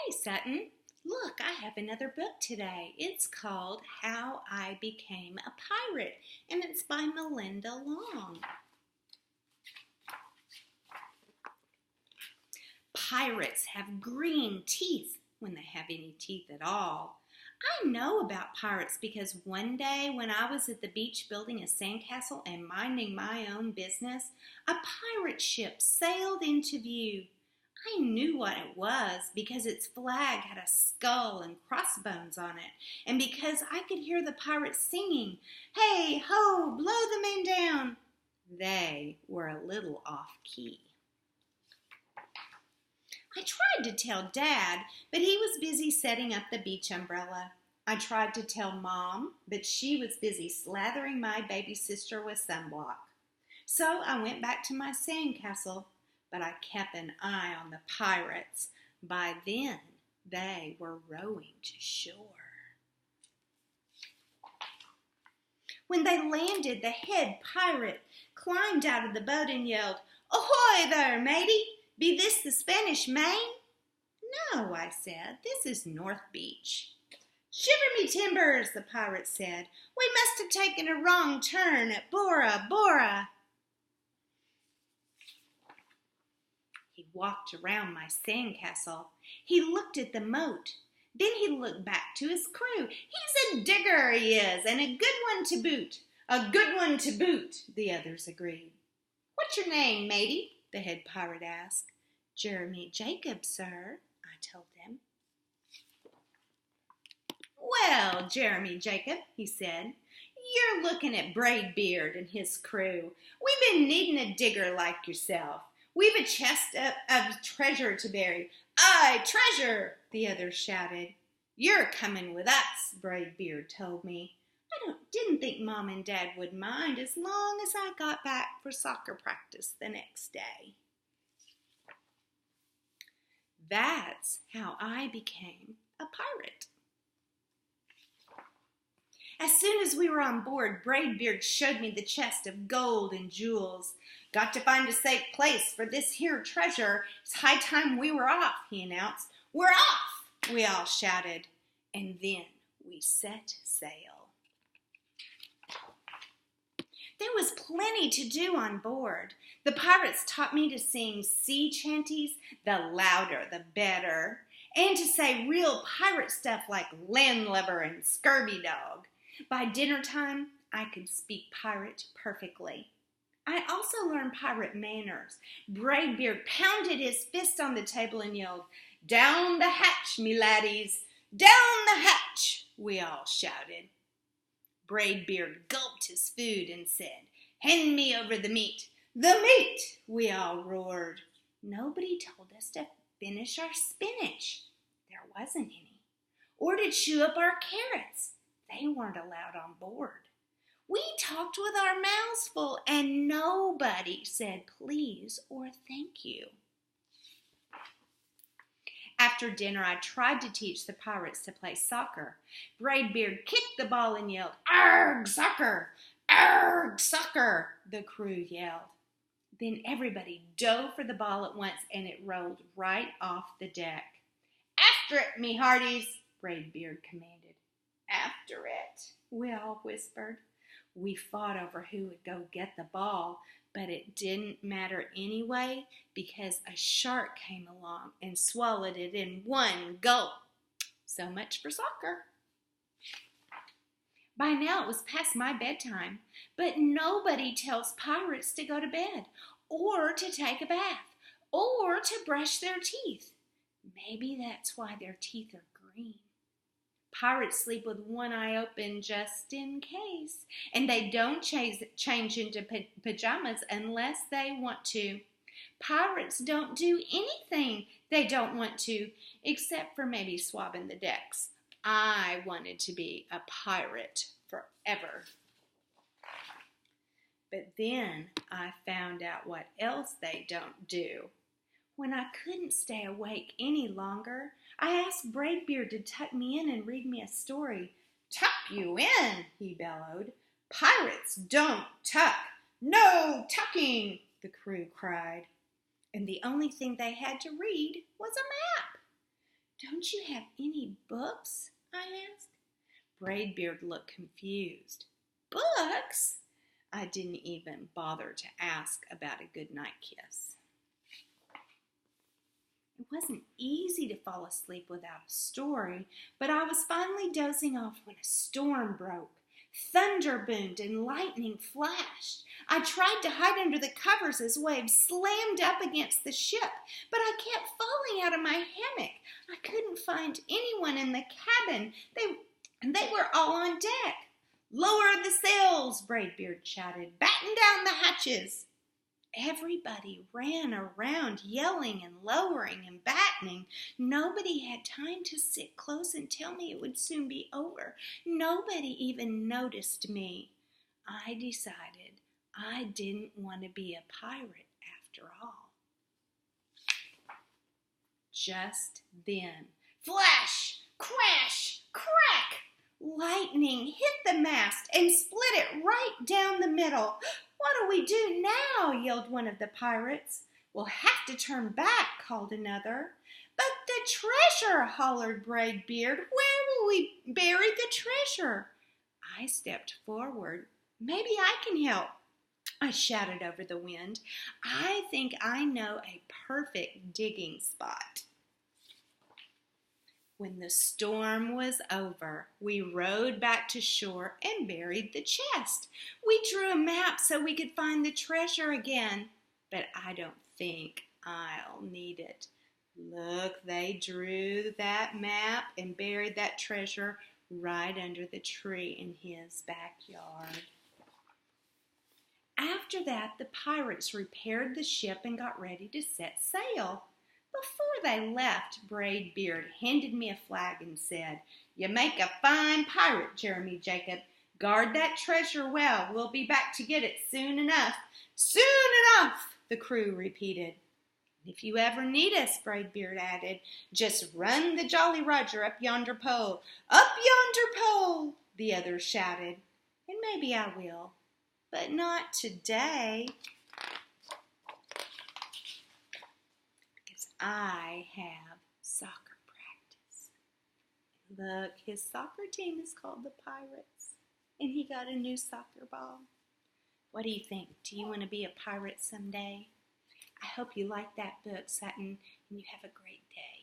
Hey Sutton, look, I have another book today. It's called How I Became a Pirate, and it's by Melinda Long. Pirates have green teeth when they have any teeth at all. I know about pirates because one day when I was at the beach building a sandcastle and minding my own business, a pirate ship sailed into view. I knew what it was because its flag had a skull and crossbones on it, and because I could hear the pirates singing, "Hey ho, blow the men down." They were a little off key. I tried to tell Dad, but he was busy setting up the beach umbrella. I tried to tell Mom, but she was busy slathering my baby sister with sunblock. So I went back to my sandcastle, but I kept an eye on the pirates. By then, they were rowing to shore. When they landed, the head pirate climbed out of the boat and yelled, "Ahoy there, matey! Be this the Spanish Main?" "No," I said, "this is North Beach." "Shiver me timbers," the pirate said. "We must have taken a wrong turn at Bora Bora." He walked around my sandcastle. He looked at the moat. Then he looked back to his crew. "He's a digger, he is, and a good one to boot." "A good one to boot," the others agreed. "What's your name, matey?" the head pirate asked. "Jeremy Jacob, sir," I told him. "Well, Jeremy Jacob," he said, "you're looking at Braidbeard and his crew. We've been needing a digger like yourself. We've a chest of treasure to bury." "Aye, treasure," the others shouted. "You're coming with us," Braidbeard told me. I didn't think Mom and Dad would mind as long as I got back for soccer practice the next day. That's how I became a pirate. As soon as we were on board, Braidbeard showed me the chest of gold and jewels. "Got to find a safe place for this here treasure. It's high time we were off," he announced. "We're off!" we all shouted. And then we set sail. There was plenty to do on board. The pirates taught me to sing sea chanties, the louder the better, and to say real pirate stuff like landlubber and scurvy dog. By dinner time, I could speak pirate perfectly. I also learned pirate manners. Braidbeard pounded his fist on the table and yelled, "Down the hatch, me laddies! Down the hatch!" we all shouted. Braidbeard gulped his food and said, "Hand me over the meat." "The meat!" we all roared. Nobody told us to finish our spinach. There wasn't any. Or to chew up our carrots. They weren't allowed on board. We talked with our mouths full, and nobody said please or thank you. After dinner, I tried to teach the pirates to play soccer. Braidbeard kicked the ball and yelled, "Arg, soccer! Arg, soccer!" the crew yelled. Then everybody dove for the ball at once, and it rolled right off the deck. "After it, me hearties!" Braidbeard commanded. "After it," we all whispered. We fought over who would go get the ball, but it didn't matter anyway because a shark came along and swallowed it in one gulp. So much for soccer. By now it was past my bedtime, but nobody tells pirates to go to bed or to take a bath or to brush their teeth. Maybe that's why their teeth are green. Pirates sleep with one eye open just in case, and they don't change into pajamas unless they want to. Pirates don't do anything they don't want to, except for maybe swabbing the decks. I wanted to be a pirate forever. But then I found out what else they don't do. When I couldn't stay awake any longer, I asked Braidbeard to tuck me in and read me a story. "Tuck you in?" he bellowed. "Pirates don't tuck. No tucking!" the crew cried. And the only thing they had to read was a map. "Don't you have any books?" I asked. Braidbeard looked confused. "Books?" I didn't even bother to ask about a goodnight kiss. It wasn't easy to fall asleep without a story, but I was finally dozing off when a storm broke. Thunder boomed and lightning flashed. I tried to hide under the covers as waves slammed up against the ship, but I kept falling out of my hammock. I couldn't find anyone in the cabin. They were all on deck. "Lower the sails," Braidbeard shouted. "Batten down the hatches." Everybody ran around yelling and lowering and battening. Nobody had time to sit close and tell me it would soon be over. Nobody even noticed me. I decided I didn't want to be a pirate after all. Just then, flash, crash, crack! Lightning hit the mast and split it right down the middle. "What do we do now?" yelled one of the pirates. "We'll have to turn back," called another. "But the treasure," hollered Braidbeard. "Where will we bury the treasure?" I stepped forward. "Maybe I can help," I shouted over the wind. "I think I know a perfect digging spot." When the storm was over, we rowed back to shore and buried the chest. We drew a map so we could find the treasure again, but I don't think I'll need it. Look, they drew that map and buried that treasure right under the tree in his backyard. After that, the pirates repaired the ship and got ready to set sail. Before they left, Braidbeard handed me a flag and said, "You make a fine pirate, Jeremy Jacob. Guard that treasure well. We'll be back to get it soon enough." "Soon enough," the crew repeated. "If you ever need us," Braidbeard added, "just run the Jolly Roger up yonder pole." "Up yonder pole," the others shouted. "And maybe I will, but not today. I have soccer practice." Look, his soccer team is called the Pirates, and he got a new soccer ball. What do you think? Do you want to be a pirate someday? I hope you like that book, Sutton, and you have a great day.